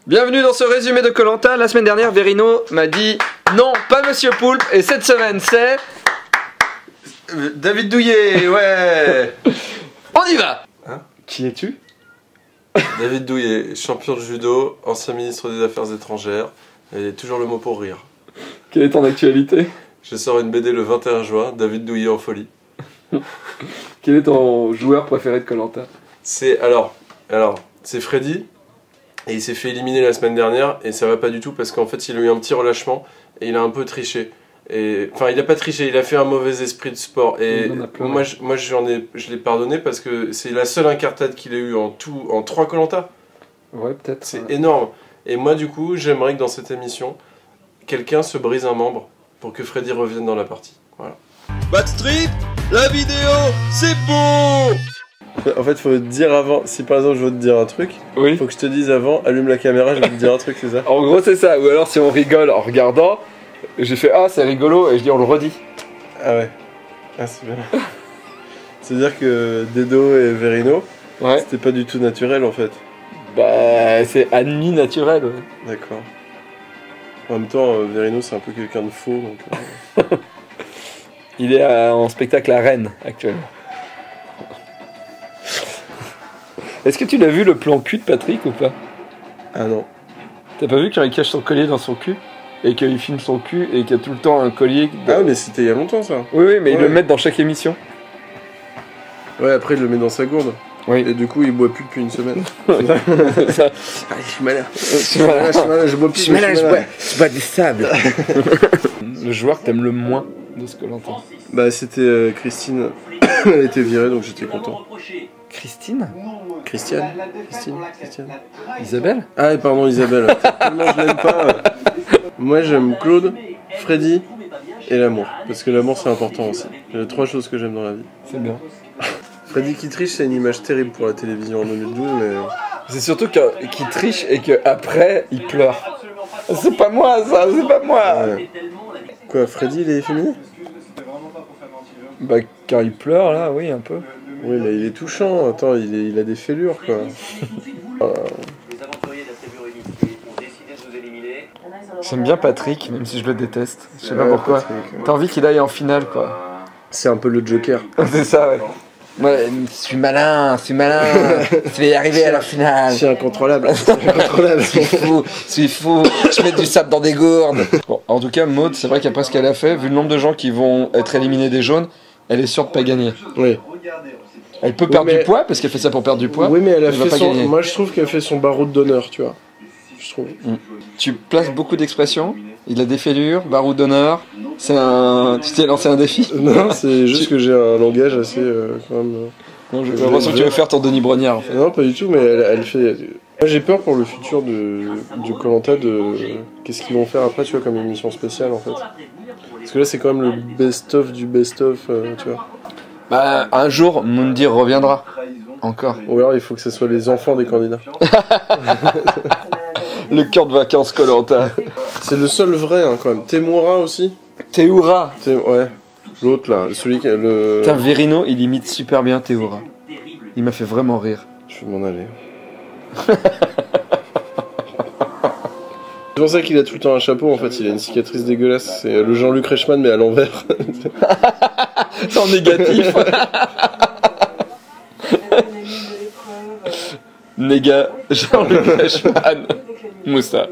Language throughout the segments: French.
Bienvenue dans ce résumé de Koh Lanta. La semaine dernière, Verino m'a dit non, pas Monsieur Poulpe. Et cette semaine, c'est David Douillet. Ouais. On y va. Hein? Qui es-tu? David Douillet, champion de judo, ancien ministre des Affaires étrangères, et toujours le mot pour rire. Quelle est ton actualité? Je sors une BD le 21 juin, David Douillet en folie. Quel est ton joueur préféré de Koh Lanta? C'est c'est Freddy, et il s'est fait éliminer la semaine dernière, et ça va pas du tout parce qu'en fait il a eu un petit relâchement, et il a un peu triché. Enfin, il a pas triché, il a fait un mauvais esprit de sport. Et moi, je l'ai pardonné parce que c'est la seule incartade qu'il a eu en 3 Koh Lanta. Ouais, peut-être. C'est énorme. Et moi, du coup, j'aimerais que dans cette émission, quelqu'un se brise un membre pour que Freddy revienne dans la partie. Voilà. Backstreet, la vidéo, c'est beau. En fait, faut te dire avant. Si par exemple je veux te dire un truc, Oui. faut que je te dise avant, allume la caméra, je vais te dire un truc, c'est ça? En gros, c'est ça. Ou alors, si on rigole en regardant, j'ai fait ah, c'est rigolo, et je dis on le redit. Ah ouais. Ah, c'est bien. C'est-à-dire que Dedo et Verino, Ouais. c'était pas du tout naturel en fait. Bah, c'est admis naturel. Ouais. D'accord. En même temps, Verino c'est un peu quelqu'un de faux. Donc, Il est en spectacle à Rennes actuellement. Est-ce que tu l'as vu le plan cul de Patrick ou pas? Ah non. T'as pas vu quand il cache son collier dans son cul? Et qu'il filme son cul et qu'il y a tout le temps un collier. Ah mais c'était il y a longtemps ça. Oui, mais ils Ouais. le mettent dans chaque émission. Ouais, après il le met dans sa gourde. Oui. Et du coup il boit plus depuis une semaine. Ça. Ah, je suis malin. Je suis malin. Je bois plus. Je bois du sable. Le joueur que t'aimes le moins de ce que l'entend. Bah c'était Christine. Elle était virée donc j'étais content. Christine? Christiane. Isabelle? Ah pardon Isabelle. Tellement je l'aime pas. Moi j'aime Claude, Freddy et l'amour. Parce que l'amour c'est important aussi. Il y a 3 choses que j'aime dans la vie. C'est bien. Freddy qui triche c'est une image terrible pour la télévision en 2012 mais... C'est surtout qu'il triche et qu'après il pleure. C'est pas moi ça, c'est pas moi! Ouais. Quoi, Freddy il est efféminé? Bah, quand il pleure là, oui, un peu. Oui mais il est touchant, attends, il a des fêlures quoi. J'aime bien Patrick, même si je le déteste. Je sais pas Ouais, pourquoi. Patrick, ouais. T'as envie qu'il aille en finale, quoi. C'est un peu le Joker. C'est ça, ouais. Moi, je suis malin. Je vais y arriver à la finale. C'est incontrôlable. Incontrôlable. Je suis fou. Je mets du sable dans des gourdes. Bon, en tout cas, Maud, c'est vrai qu'après ce qu'elle a fait, vu le nombre de gens qui vont être éliminés des jaunes, elle est sûre de pas gagner. Oui. Elle peut perdre mais- du poids, parce qu'elle fait ça pour perdre du poids. Oui mais elle a va fait pas son... gagner. Moi je trouve qu'elle fait son barreau d'honneur, tu vois. Je trouve. Tu places beaucoup d'expressions. Il a des fêlures, barreau d'honneur. C'est un... Tu t'es lancé un défi? Non, c'est juste que j'ai un langage assez quand même... Non, j'ai l'impression que tu veux faire ton Denis Brognard, en fait. Non, pas du tout, mais elle fait... Moi j'ai peur pour le futur du Koh Lanta de... Qu'est-ce qu'ils vont faire après, tu vois, comme émission spéciale en fait. Parce que là c'est quand même le best-of du best-of, tu vois. Bah, un jour, Moundir reviendra. Encore. Ou alors il faut que ce soit les enfants des candidats. Le cœur de vacances Koh Lanta. C'est le seul vrai, hein, quand même. Temoura aussi. Théoura. Ouais. L'autre là, celui qui... Le... Putain, Verino, il imite super bien Théoura. Il m'a fait vraiment rire. Je vais m'en aller. C'est pour ça qu'il a tout le temps un chapeau, en fait, il a une cicatrice dégueulasse. C'est le Jean-Luc Reichmann, mais à l'envers. C'est en négatif. Néga, Jean-Luc Reichmann. Moussa.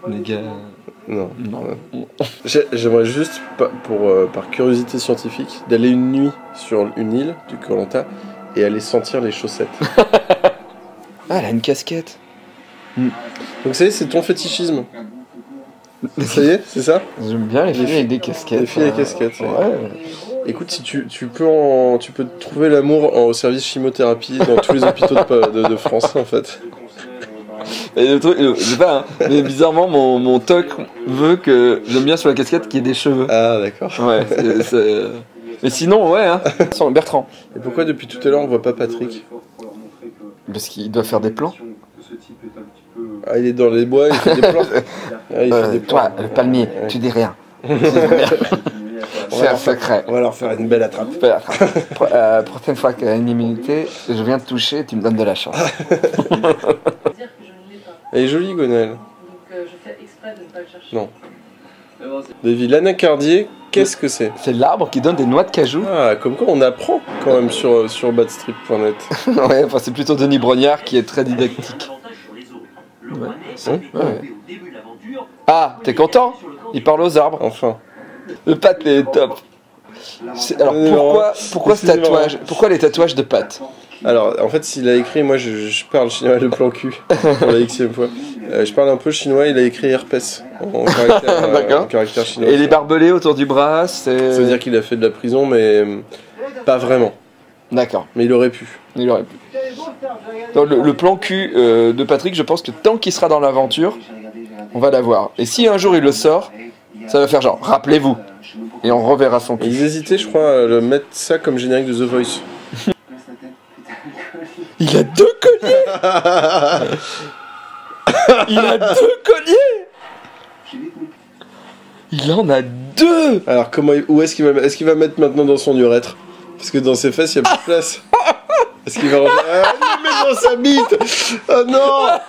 Néga. Non. Non. J'aimerais juste, par curiosité scientifique, d'aller une nuit sur une île du Koh Lanta et aller sentir les chaussettes. Ah, elle a une casquette. Donc ça y est, c'est ton fétichisme. Ça y est, c'est ça? J'aime bien les filles avec des casquettes. Les filles avec casquettes. Ouais. Écoute, si tu peux trouver l'amour au service chimiothérapie dans tous les hôpitaux de France, en fait. Et le truc, je sais pas, hein, mais bizarrement, mon toc veut que j'aime bien sur la casquette qu'il y ait des cheveux. Ah, d'accord. Ouais, mais sinon, ouais, hein. Sans Bertrand. Et pourquoi depuis tout à l'heure on voit pas Patrick? Parce qu'il doit faire des plans. Ah, il est dans les bois, il fait des plans. Ah, il fait des plans. Toi, le palmier, Ouais. tu dis rien. C'est un secret. On va leur faire une belle attrape. Prochaine fois qu'il y a une immunité, je viens te toucher et tu me donnes de la chance. Elle est jolie, Gonelle. Donc je fais exprès de ne pas le chercher. Non. Davy, l'anacardier, qu'est-ce que c'est? C'est l'arbre qui donne des noix de cajou. Ah, comme quoi on apprend quand même sur badstrip.net. Ouais, enfin c'est plutôt Denis Brognard qui est très didactique. Ouais. Ouais. Ah, t'es content? Il parle aux arbres. Enfin. Le Pat est top. Alors pourquoi ce tatouage? Pourquoi les tatouages de Pat? Alors, en fait, s'il a écrit, moi je parle chinois de plan cul pour la xème fois. Je parle un peu chinois, il a écrit herpès en caractère chinois. Et les barbelés autour du bras, c'est... Ça veut dire qu'il a fait de la prison, mais pas vraiment. D'accord. Mais il aurait pu. Il aurait pu. Donc, le plan cul de Patrick, je pense que tant qu'il sera dans l'aventure, on va l'avoir. Et si un jour il le sort, ça va faire genre, rappelez-vous. Et on reverra son cul. Ils hésitaient, je crois, à le mettre ça comme générique de The Voice. Il a 2 colliers. Il a 2 colliers. Il en a 2. Alors, où est-ce qu'il va mettre maintenant dans son urètre? Parce que dans ses fesses, il n'y a plus de place. Est-ce qu'il va ranger... Ah, il le met dans sa bite. Oh non.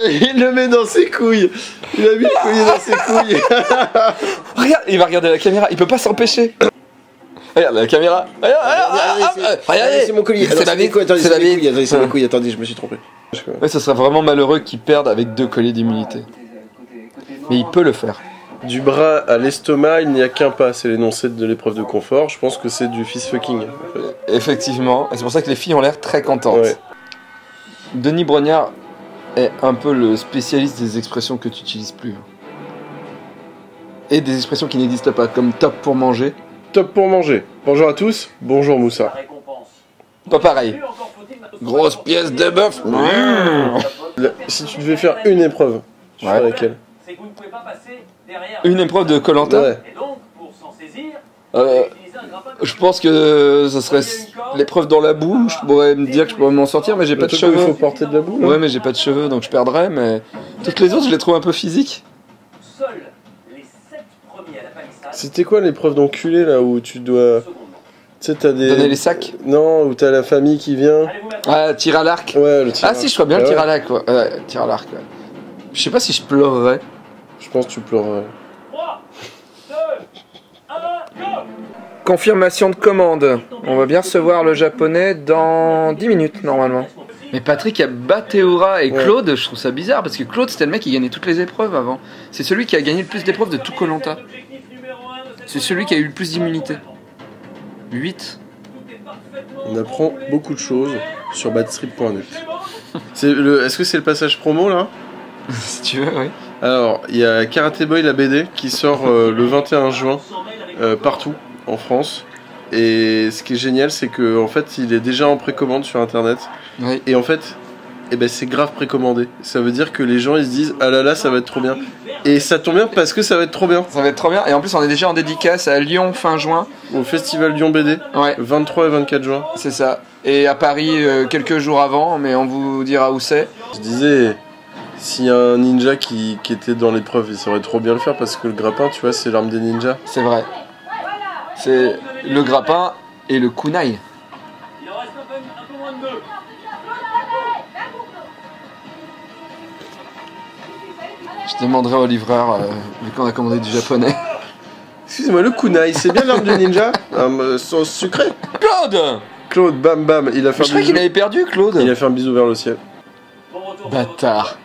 Il le met dans ses couilles. Il a mis le collier dans ses couilles. Regarde, il va regarder la caméra, il peut pas s'empêcher. Regarde la caméra. Regardez, c'est mon collier. C'est la vie. C'est la vie. Attendez, c'est mes couilles. Attendez, je me suis trompé. Ouais, ça serait vraiment malheureux qu'il perde avec 2 colliers d'immunité. Mais il peut le faire. Du bras à l'estomac, il n'y a qu'un pas. C'est l'énoncé de l'épreuve de confort. Je pense que c'est du fist fucking. En fait. Effectivement, et c'est pour ça que les filles ont l'air très contentes. Ouais. Denis Brognard est un peu le spécialiste des expressions que tu n'utilises plus. Et des expressions qui n'existent pas, comme top pour manger. Top pour manger. Bonjour à tous. Bonjour Moussa. Pas pareil. Grosse pièce de bœuf. Si tu devais faire une épreuve, tu ferais laquelle? Une épreuve de Koh-Lanta. Ouais. Je pense que ça serait l'épreuve dans la boue. Je pourrais me dire que je pourrais m'en sortir, mais j'ai pas de cheveux. Il faut porter de la boue. Ouais, mais j'ai pas de cheveux, donc je perdrais. Mais toutes les autres, je les trouve un peu physiques. C'était quoi l'épreuve d'enculé là où tu dois... Tu sais, t'as des... Donner les sacs? Non, où t'as la famille qui vient. Ah, tir à l'arc. Ouais, le tir à l'arc. Ah si, je ferais bien le tir à l'arc. Ouais, tir à l'arc. Ouais. Je sais pas si je pleurerais. Je pense que tu pleurerais. 3, 2, 1, go! Confirmation de commande. On va bien recevoir le japonais dans 10 minutes normalement. Mais Patrick a Bateura et Claude, je trouve ça bizarre parce que Claude c'était le mec qui gagnait toutes les épreuves avant. C'est celui qui a gagné le plus d'épreuves de tout Koh-Lanta. C'est celui qui a eu le plus d'immunité. 8. On apprend beaucoup de choses sur badstrip.net. Est-ce que c'est le passage promo là? Si tu veux, oui. Alors, il y a Karate Boy la BD qui sort le 21 juin partout en France. Et ce qui est génial, c'est que en fait, il est déjà en précommande sur internet. Oui. Et en fait, c'est grave précommandé. Ça veut dire que les gens ils se disent ah là là, ça va être trop bien. Et ça tombe bien parce que ça va être trop bien. Ça va être trop bien. Et en plus, on est déjà en dédicace à Lyon fin juin. Au Festival Lyon BD. Ouais. 23 et 24 juin. C'est ça. Et à Paris quelques jours avant, mais on vous dira où c'est. Je disais, s'il y a un ninja qui était dans l'épreuve, il saurait trop bien le faire parce que le grappin, tu vois, c'est l'arme des ninjas. C'est vrai. C'est le grappin et le kunai. Il en reste un peu moins de 2. Je demanderai au livreur, vu qu'on a commandé du japonais. Excusez-moi, le kunai, c'est bien l'arme du ninja? Sauce sucrée. Claude, bam bam, il a fait un Je crois bisou. qu'il avait perdu, Claude. Il a fait un bisou vers le ciel. Bâtard.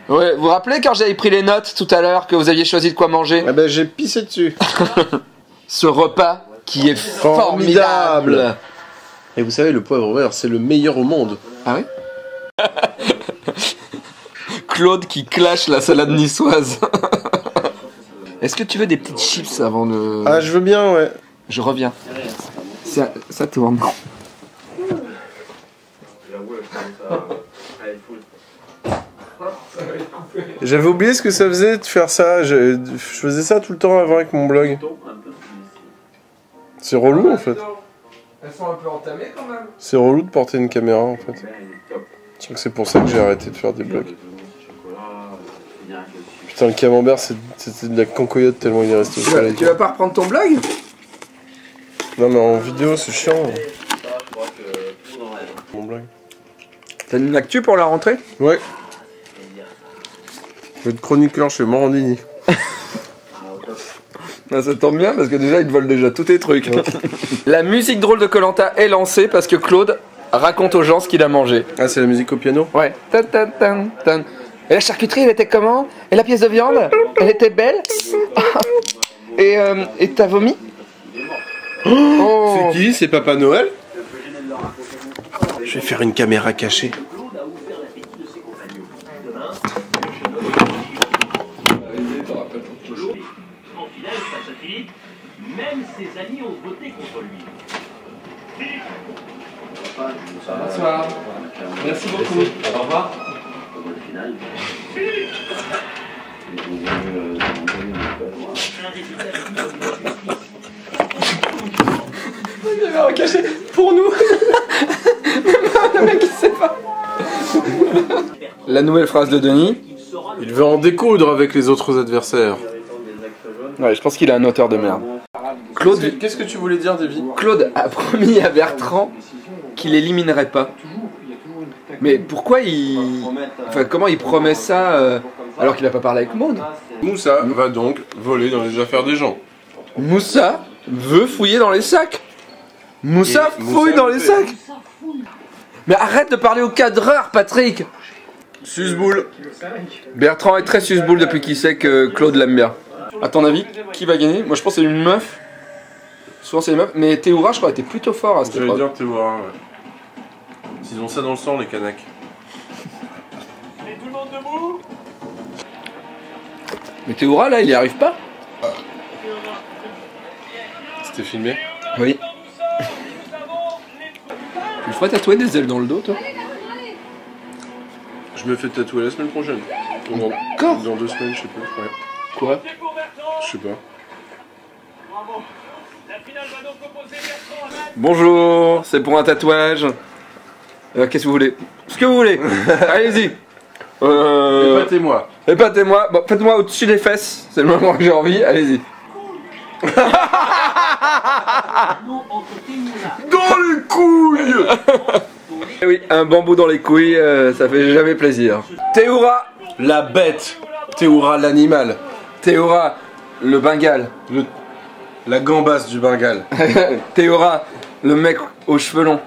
Ouais, vous vous rappelez quand j'avais pris les notes tout à l'heure que vous aviez choisi de quoi manger? Ah ben j'ai pissé dessus. Ce repas qui est formidable. Et vous savez, le poivre vert, c'est le meilleur au monde. Ah oui? Claude qui clash la salade niçoise. Est-ce que tu veux des petites chips avant de... Ah, je veux bien, ouais. Je reviens. Ça tourne. J'avais oublié ce que ça faisait de faire ça. Je faisais ça tout le temps avant avec mon blog. C'est relou en fait. Elles sont un peu entamées quand même. C'est relou de porter une caméra en fait. Je crois que c'est pour ça que j'ai arrêté de faire des blogs. Putain, le camembert c'était de la cancoyote tellement il est resté au soleil. Tu vas pas reprendre ton blog? Non mais en vidéo c'est chiant. Mon blog. T'as une actu pour la rentrée? Ouais. Je vais être chroniqueur chez Morandini. Ah, ça tombe bien parce que déjà ils te volent déjà tous tes trucs. La musique drôle de Koh-Lanta est lancée parce que Claude raconte aux gens ce qu'il a mangé. Ah, c'est la musique au piano? Ouais. Tan, tan, tan, tan. Et la charcuterie, elle était comment? Et la pièce de viande? Elle était belle? Et t'as vomi? C'est qui? C'est Papa Noël? Je vais faire une caméra cachée. Même ses amis ont voté contre lui. Bonsoir. Merci beaucoup. Au revoir. Il avait caché pour nous. Le mec il sait pas. La nouvelle phrase de Denis. Il veut en découdre avec les autres adversaires. Ouais, je pense qu'il a un auteur de merde. Claude, Qu'est-ce que tu voulais dire, Davy? Claude a promis à Bertrand qu'il éliminerait pas. Mais pourquoi il... Enfin, comment il promet ça alors qu'il a pas parlé avec Maud? Moussa va donc voler dans les affaires des gens. Moussa veut fouiller dans les sacs. Moussa Et fouille Moussa dans le les fait. sacs. Mais arrête de parler au cadreur, Patrick. Susboule. Bertrand est très susboule depuis qu'il sait que Claude l'aime bien. À ton avis, qui va gagner? Moi je pense que c'est une meuf. Souvent c'est une meuf, mais Théoura je crois était plutôt fort à cette J'allais épreuve. dire que t'es voir, ouais. Ils ont ça dans le sang, les Kanaks. Et tout le monde debout. Mais Théoura là il y arrive pas. C'était filmé? Oui. Tu me ferais tatouer des ailes dans le dos toi? Je me fais tatouer la semaine prochaine. Encore? Dans 2 semaines, je sais pas. Ouais. Quoi? C'est pour Bertrand. Je sais pas. Bravo. La finale va donc opposer Bertrand à Matt. Bonjour, c'est pour un tatouage. Qu'est-ce que vous voulez? Ce que vous voulez. Allez-y. Épatez-moi. Épatez-moi. Bon, faites-moi au-dessus des fesses. C'est le moment que j'ai envie. Allez-y. Dans les couilles. Eh oui, un bambou dans les couilles, ça fait jamais plaisir. Théoura. La bête. Théoura l'animal. Théoura, le Bengale. La gambasse du Bengale. Théoura, le mec aux cheveux longs.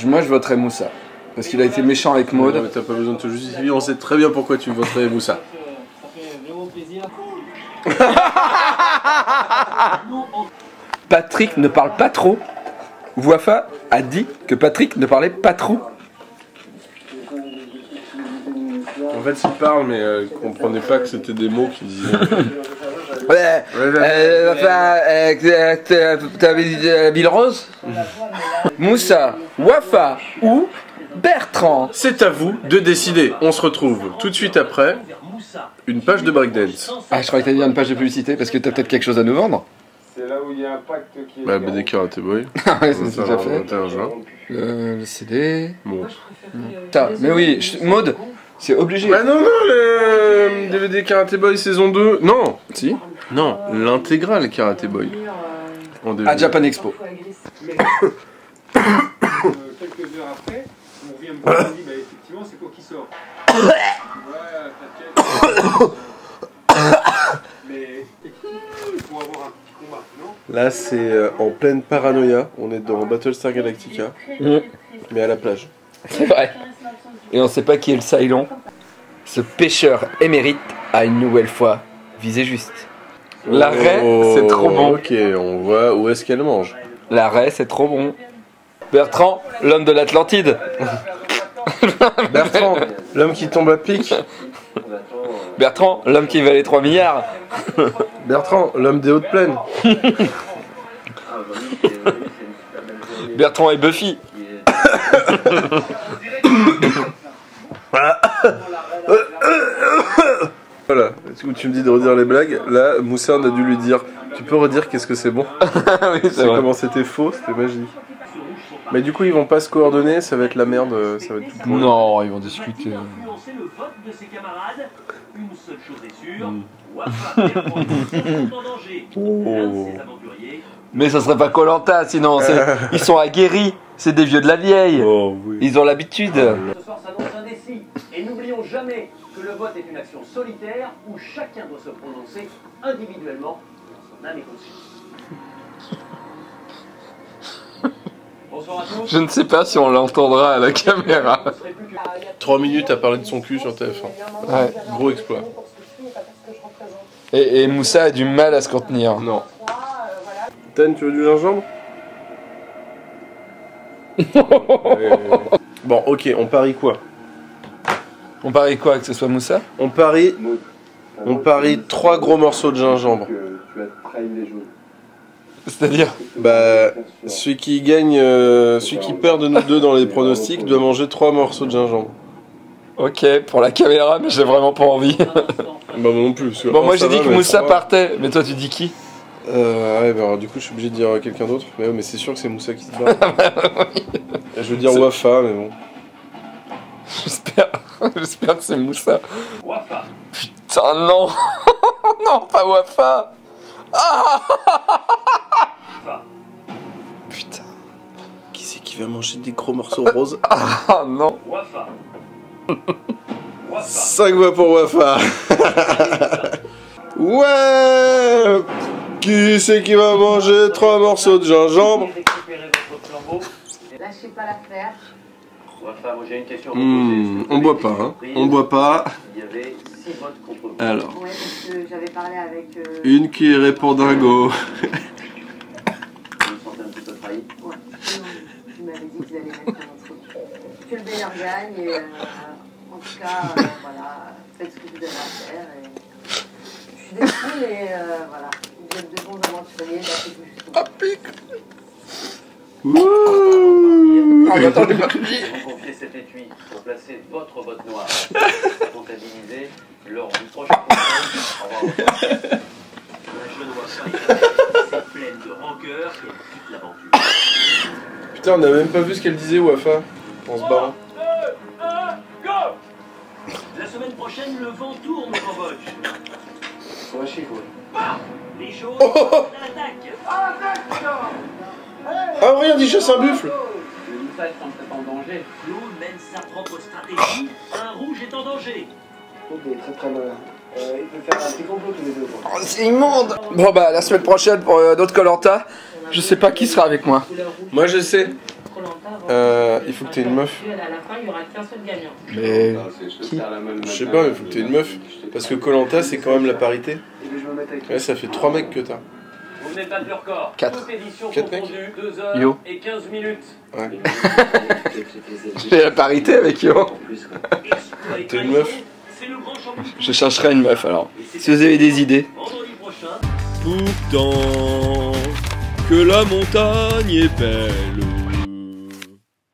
Moi je voterais Moussa. Parce qu'il a été méchant avec Non, Maud. mais t'as pas besoin de te justifier, on sait très bien pourquoi tu voterais Moussa. Patrick ne parle pas trop. Wafa a dit que Patrick ne parlait pas trop. En fait, il parle, mais il comprenait pas que c'était des mots qu'il disait. Ouais, t'avais dit la Ville Rose? Moussa, Wafa ou Bertrand? C'est à vous de décider. On se retrouve tout de suite après une page de breakdance. Ah, je croyais que t'allais dire une page de publicité parce que t'as peut-être quelque chose à nous vendre. C'est là où il y a un pacte qui est. Bah, BD Karate Boy. Ah ouais, ça c'est déjà fait. 21 juin. Le CD. Bon. Ça, mais oui, Maud, c'est obligé. Ah non, non, le DVD Karate Boy saison 2. Non, Si. non, l'intégrale Karate Boy. En DVD. À Japan Expo. Quelques heures après, on revient me voir et on dit bah effectivement c'est quoi qui sort. Mais pour avoir un petit combat, non? Là, c'est en pleine paranoïa. On est dans Battlestar Galactica, mais à la plage. C'est vrai. Et on sait pas qui est le Cylon. Ce pêcheur émérite a une nouvelle fois visé juste. L'arrêt, c'est trop bon. Ok, on voit où est-ce qu'elle mange. L'arrêt, c'est trop bon. Bertrand, l'homme de l'Atlantide. Bertrand, l'homme qui tombe à pic. Bertrand, l'homme qui valait 3 milliards. Bertrand, l'homme des hautes plaines. Bertrand et Buffy. Voilà, est-ce que tu me dis de redire les blagues? Là, Moussa, on a dû lui dire, tu peux redire qu'est-ce que c'est bon? Oui, c'est C'est vrai. comment c'était faux, c'était magique. Mais du coup, ils vont pas se coordonner, ça va être la merde, ça va être tout pourri. Non, ils vont discuter. Influencer le vote de ses camarades. Une seule chose est sûre. Wafa et Bertrand sont en danger. L'un de ces aventuriers. Mais ça serait pas Koh-Lanta, sinon ils sont aguerris. C'est des vieux de la vieille. Oh oui. Ils ont l'habitude. Ce soir s'annonce indécis. Et n'oublions jamais que le vote est une action solitaire où chacun doit se prononcer individuellement en son âme et conscience. Bonsoir à tous. Je ne sais pas si on l'entendra à la caméra. 3 minutes à parler de son cul sur TF1. Ouais. Gros exploit. Et Moussa a du mal à se contenir. Non. Tan, tu veux du gingembre? Bon, ok, on parie quoi? On parie quoi, que ce soit Moussa? On parie 3 gros morceaux de gingembre. C'est-à-dire? Bah, celui qui gagne, celui qui perd de nous deux dans les pronostics doit manger 3 morceaux de gingembre. Ok, pour la caméra, mais j'ai vraiment pas envie. Bah, moi non plus. Parce que Bon, moi ça j'ai dit va, que mais Moussa 3... partait, mais toi tu dis qui? Ouais, bah alors, du coup, je suis obligé de dire quelqu'un d'autre. Mais, ouais, mais c'est sûr que c'est Moussa qui se bat. Je veux dire Wafa, mais bon. J'espère que c'est Moussa. Wafa. Putain, non. Non, pas Wafa. Ah. Putain. Qui c'est qui va manger des gros morceaux roses? Ah non. Wafa. 5 voix pour Wafa. Ouais. Qui c'est qui va manger 3 morceaux de gingembre? Récupérez votre flambeau. Lâchez pas l'affaire. Wafa, moi j'ai une question à vous poser. On boit pas, hein. On boit pas. Il y avait 6 votes contre vous. Alors, Ouais, parce que j'avais parlé avec. une cuillerée pour Dingo. Vous vous sentez un petit peu trahi? Ouais, tu m'avais dit qu'ils allaient mettre un truc. Que le meilleur gagne et en tout cas, voilà, faites ce que vous avez à faire. Et... Je suis déçue, mais voilà, vous êtes de bons aventuriers, battez-vous jusqu'au bout. Confiez cet étui pour placer votre vote noire. Comptabiliser lors du prochain contrôle. Au revoir. La jeune Wafa est pleine de rancœur et toute l'aventure. Putain, on a même pas vu ce qu'elle disait, Wafa. En se barrant. La semaine prochaine, le vent tourne au Cambodge. Ça va chier, quoi. Les choses à l'attaque. Ah, regarde, il chasse un buffle. Le Moussa est en danger. Claude mène sa propre stratégie. Un rouge est en danger. Claude est très très malin. Il peut faire un petit complot tous les deux, quoi. Oh, c'est immonde. Bon bah la semaine prochaine pour d'autres Koh-Lanta, je sais pas qui sera avec moi. Moi, je sais. Il faut que t'aies une meuf. À la fin, il y aura qu'un seul gagnant. Mais Je sais pas, mais il faut que t'aies une meuf. Parce que Koh-Lanta, c'est quand même la parité. Et puis je me mets avec Ouais, ça fait 3 mecs que t'as. Vous venez de battre le record. 4. Toute édition 4 mecs. confondue, 2 heures Yo. et 15 minutes. Ouais. j'ai la parité avec Yo. Exploit et T'es une trahison, meuf? c'est le grand champion. Je chercherai une meuf alors. Si vous avez des idées. Vendredi prochain. Pourtant que la montagne est belle.